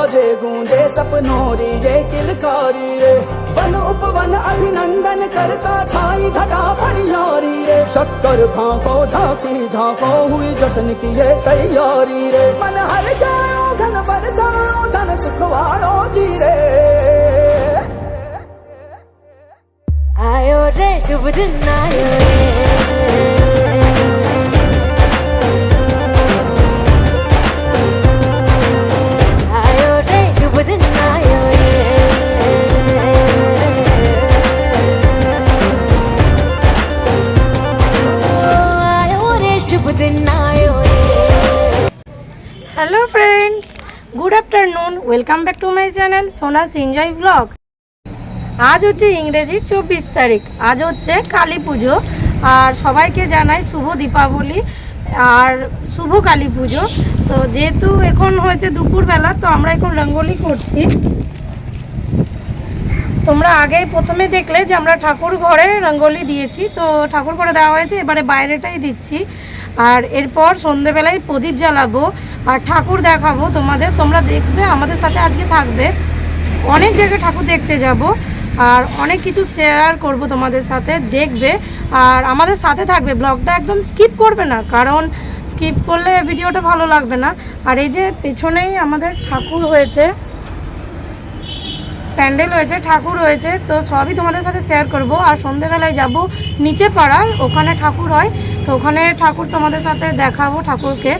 बाजे गूंजे सपनों री ये किलकारी रे। वन उपवन अभिनंदन करता छाई धगा परियारी रे। शक्कर भांको झांकी झांको हुई जश्न की ये तैयारी रे। मन हर जाओ धन बरसाओ धन सुखवाड़ो जी रे। आयो रे शुभ दिन आयो रे, आयो रे शुभ दिन आयो रे, आयो रे शुभ दिन आयो रे। Hello friends, good afternoon, welcome back to my channel সোনাস enjoy blog. আজ হচ্ছে ইংরেজি 24 তারিখ, আজ হচ্ছে কালী পুজো। আর সবাইকে জানাই শুভ দীপাবলি আর শুভ কালী পুজো। তো যেহেতু এখন হয়েছে দুপুরবেলা, তো আমরা এখন রঙ্গোলি করছি। তোমরা আগে প্রথমে দেখলে যে আমরা ঠাকুর ঘরে রঙ্গোলি দিয়েছি, তো ঠাকুর ঘরে দেওয়া হয়েছে, এবারে বাইরেটাই দিচ্ছি। আর এরপর সন্ধেবেলায় প্রদীপ জ্বালাবো আর ঠাকুর দেখাবো তোমাদের, তোমরা দেখবে, আমাদের সাথে আজকে থাকবে। অনেক জায়গায় ঠাকুর দেখতে যাব আর অনেক কিছু শেয়ার করব তোমাদের সাথে, দেখবে আর আমাদের সাথে থাকবে। ব্লগটা একদম স্কিপ করবে না, কারণ স্কিপ করলে ভিডিওটা ভালো লাগবে না। আর এই যে পেছনেই আমাদের ঠাকুর হয়েছে, প্যান্ডেল হয়েছে, ঠাকুর হয়েছে, তো সবই তোমাদের সাথে শেয়ার করব। আর সন্ধেবেলায় যাব নিচে পাড়ায়, ওখানে ঠাকুর হয়, তো ওখানে ঠাকুর তোমাদের সাথে দেখাবো ঠাকুরকে,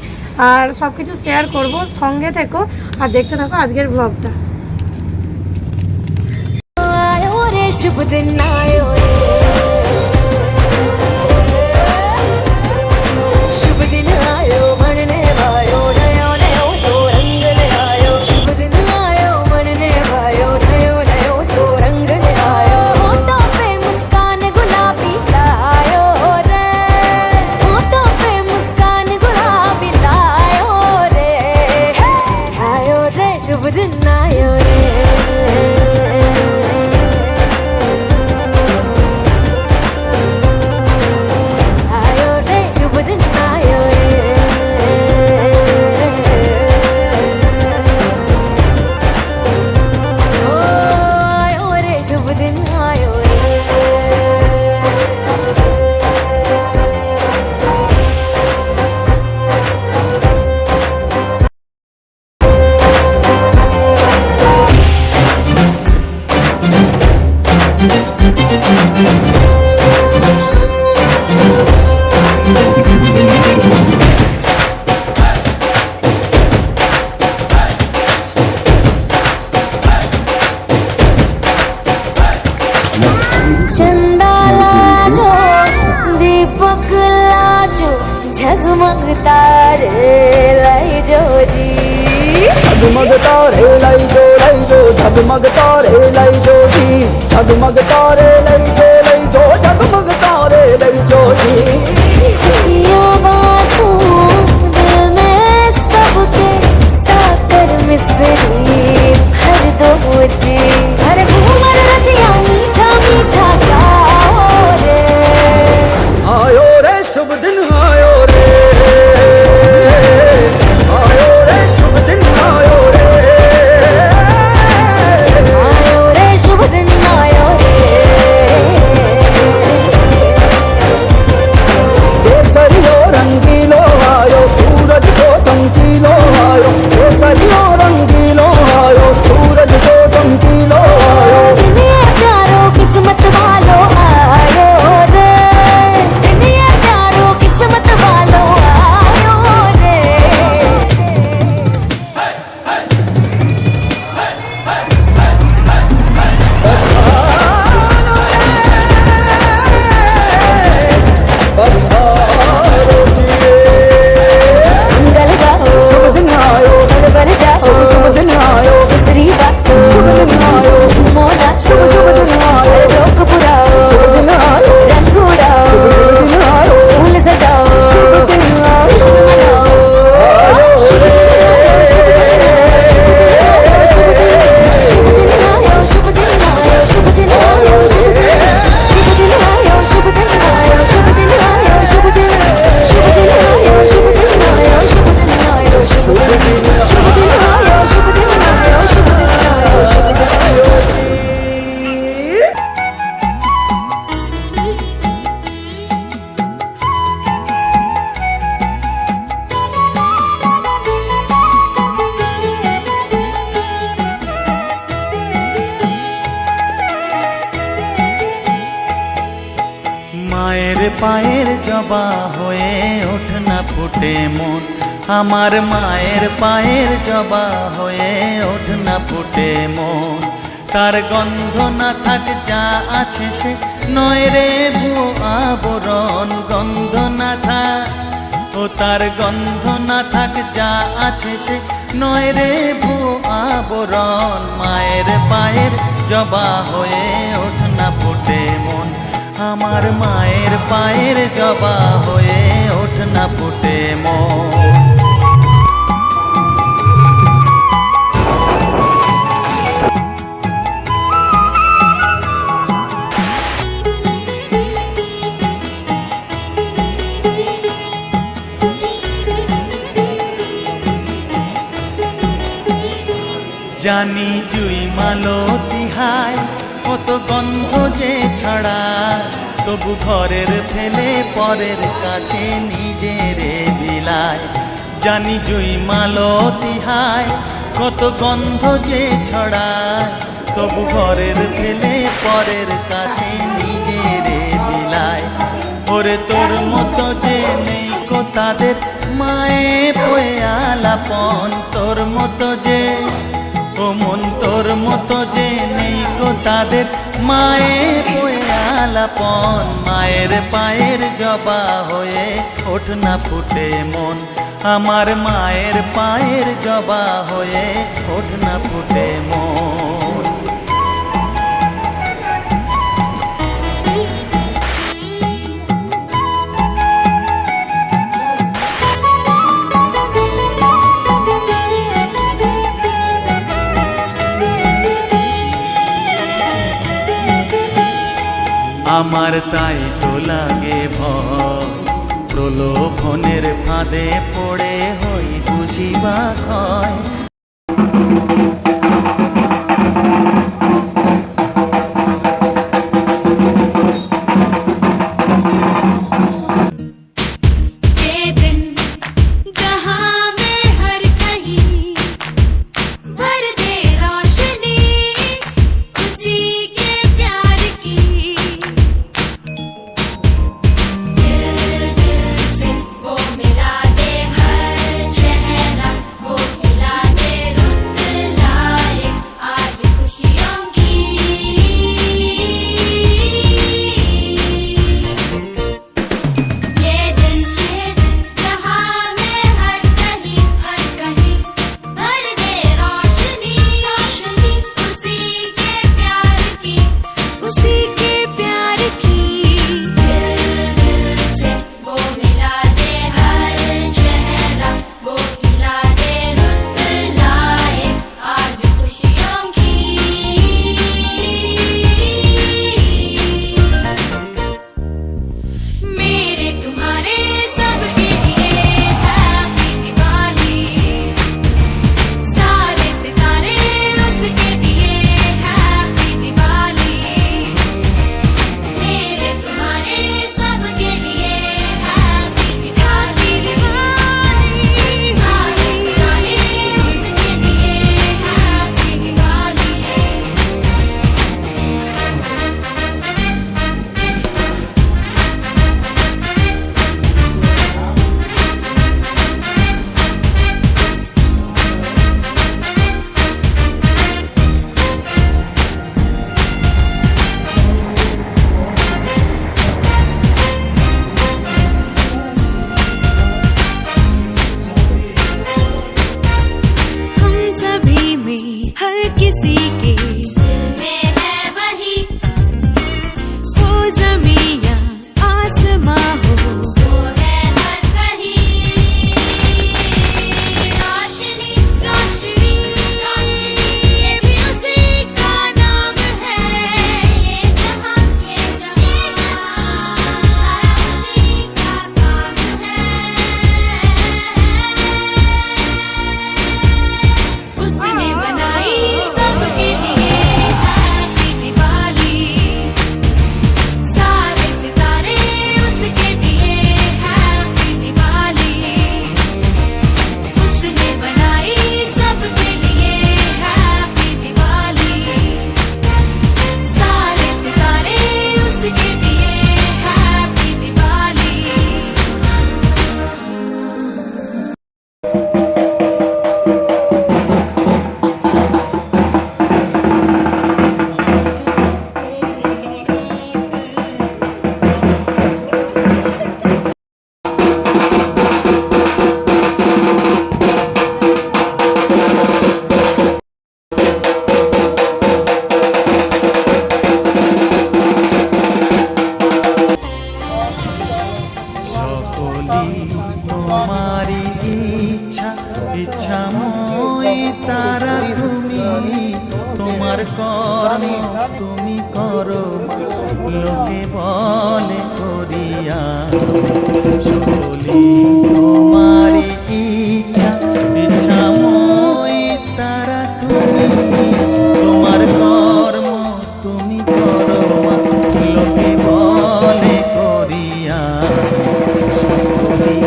আর সব কিছু শেয়ার করব। সঙ্গে থেকো আর দেখতে থাকো আজকের ব্লগটা। आयो रे शुभ दिन आयो रे, शुभ दिन आयो मनने भायो नयो नयो सो रंग ले आयो। शुभ दिन आयो मनने भायो नयो नयो सो रंग ले आयो। होठों पे मुस्कान गुलाबी लायो रे, होठों पे मुस्कान गुलाबी लायो रे, आयो रे शुभ दिन आयो रे। चंदा लाजो दीपक लाजो झगमग तारे लाई जो जी। झगमग तारे लाई जो झगमग तारे लाई जो जी। झगमग तारे लाई जो झगमग तारे लाई जो जी। खुशियाँ बांटूं दिल में सबके साकर मिसरी भर दो जी। हर घूमर रसिया मीठा मीठा गाओ रे, आयो रे शुभ दिन आयो रे, आयो रे शुभ दिन आयो रे, आयो रे शुभ दिन आयो रे, মায়ের পায়ের জবা হয়ে ওঠ না ফুটে মন, আমার মায়ের পায়ের জবা হয়ে ওঠ না ফুটে মন। তার গন্ধ না থাক যা আছে সে নয় রে ভুয়ো আবরণ, গন্ধ না থাক ও তার গন্ধ না থাক যা আছে সে নয় রে ভুয়ো আবরণ। মায়ের পায়ের জবা হয়ে ওঠ না ফুটে মন, আমার মায়ের পায়ের জবা হয়ে ওঠ না ফুটে মন। জানি জুই মালতী হায় কত গন্ধ যে ছড়ায়, তবু ঘরের ফেলে পরের কাছে নিজেরে বিলায়। জানি জুই মালতী হায় কত গন্ধ যে ছড়ায়, তবু ঘরের ফেলে পরের কাছে নিজেরে বিলায়। ওরে তোর মতো যে নেই কো তাদের মায়ে পয়ে আলাপন, তোর মতো যে ও মন তোর মতো যে নেই গো তাদের মায়ে পয়ে আলাপন। মায়ের পায়ের জবা হয়ে ওঠ না ফুটে মন, আমার মায়ের পায়ের জবা হয়ে ওঠ না ফুটে মন। আমার তাই তো লাগে ভয়, প্রলোভনের ফাঁদে পড়ে হই বুঝিবা ক্ষয়। मिला दे हर चेहरा, वो खिला दे रुत কর্ম তুমি করো মা, লোকে বলে করিয়া সকলি তোমারি ইচ্ছা, ইচ্ছাময়ী তারা তুমি, তোমার কর্ম তুমি করো মা, লোকে বলে করিয়া সকলি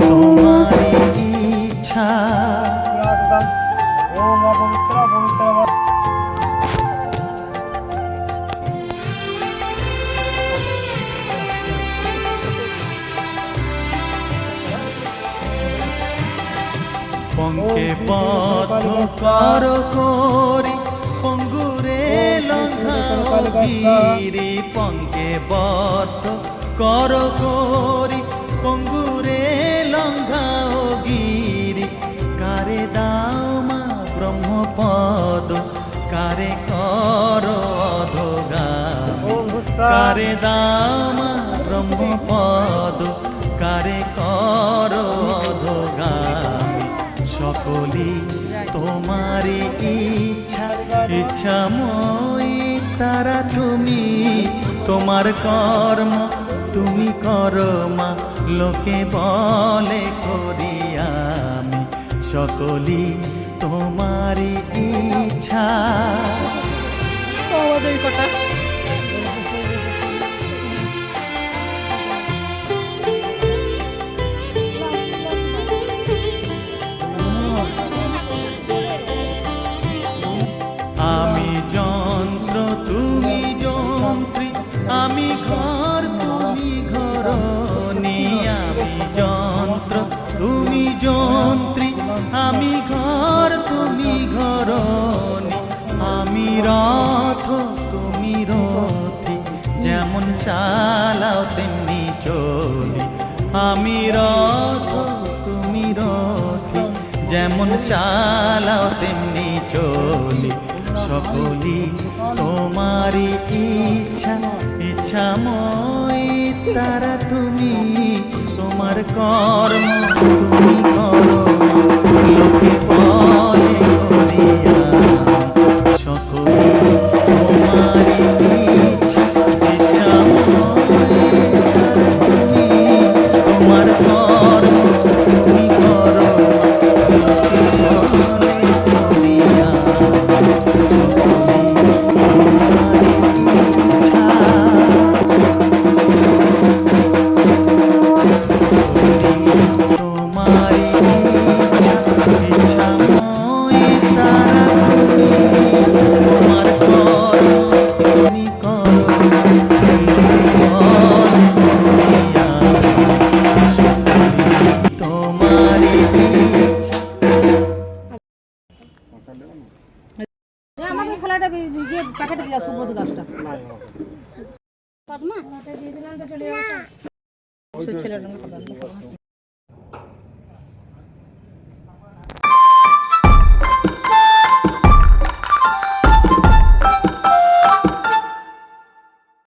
তোমারি ইচ্ছা। পঙ্কে বদ্ধ কর করি পঙ্গুরে লঙ্ঘাও গিরি, পঙ্কে বদ্ধ কর করি পঙ্গুরে লঙ্ঘাও গিরি, কারে দাও মা ব্রহ্মপদ, কারে কর অধোগামী, কারে দাও মা ব্রহ্মপদ, কারে কর অধোগামী, সকলি তোমারি ইচ্ছা, ইচ্ছাময়ী তারা তুমি, তোমার কর্ম তুমি করো মা, লোকে বলে করি আমি সকলি তোমারি ইচ্ছা। আমি যন্ত্র তুমি যন্ত্রী, আমি ঘর তুমি ঘরণী, আমি যন্ত্র তুমি যন্ত্রী, আমি ঘর তুমি ঘরণী, আমি রথ তুমি রথী, যেমন চালাও তেমনি চলি, আমি রথ তুমি রথী, যেমন চালাও তেমনি চলি, সকলি তোমারি ইচ্ছা, ইচ্ছাময়ী তারা তুমি, তোমার কর্ম তুমি করো লোকে বলে করিয়া সকলি তোমারি ইচ্ছা, ইচ্ছাময়ী তারা তুমি, তোমার কর্ম তুমি করো লোকে বলে করিয়া সকলি তোমারি ইচ্ছা। তোমারি ইচ্ছা, ইচ্ছাময়ী তারা তুমি, তোমার কর্ম তুমি করো লোকে বলে করিয়া সকলি তোমারি ইচ্ছা। আমাকে খোলাটা দিয়ে প্যাকেটে দিয়ে সুব্রত গাছটা পদ্মা দিয়ে দিলাম তো চলে যাবো। ছেলের